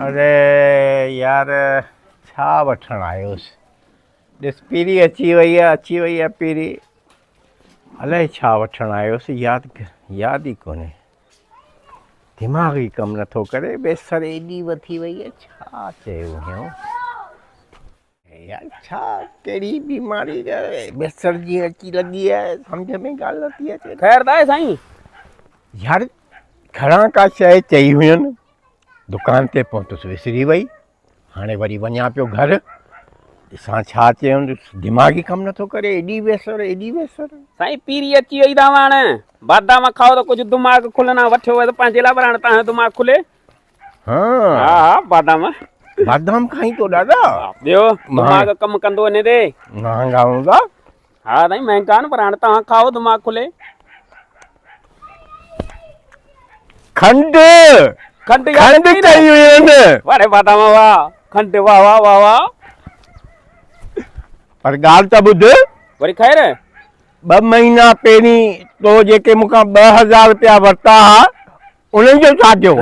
अरे यार छा वठण आयोसि। ॾिस पीरी अची वई आहे पीरी। अलाए छा वठण आयोसि, यादि ई कोन्हे। दिमाग़ ई कमु नथो करे। बेसर एॾी वधी वई आहे, छा चयो हुयो यार, छा कहिड़ी बीमारी बेसर जी अची लॻी आहे, सम्झ में ॻाल्हि नथी अचे। ख़ैर आहे साईं? यार घणा का शइ चई हुयनि, दुकान ते पहुतुसि विसरी वई। हाणे वरी वञा पियो घर, ॾिसां छा चयुनि। दिमाग़ ई कमु नथो करे। एॾी बेसर साईं पीरी अची वई अथव। हाणे बादाम खाओ त कुझु दिमाग़ खुलंदा। वठो त पंहिंजे लाइ पर हाणे तव्हांजो दिमाग़ खुले। हाँ बादाम खाई तो दादा। ॿियो दिमाग़ कमु कंदो हिन ते। महांगा हूंदा? हाँ साईं महांगा आहिनि, पर हाणे तव्हां खाओ दिमाग़ खुले। खंड कई हुई वारे बादाम वाह, खंड वाह वाह वाह वाह। पर ॻाल्हि त ॿुध। वरी ख़ैर 2 महीना पहिरीं तो जेके मूंखां 2000 रुपया वरिता हुआ, उन्हनि जो छा थियो?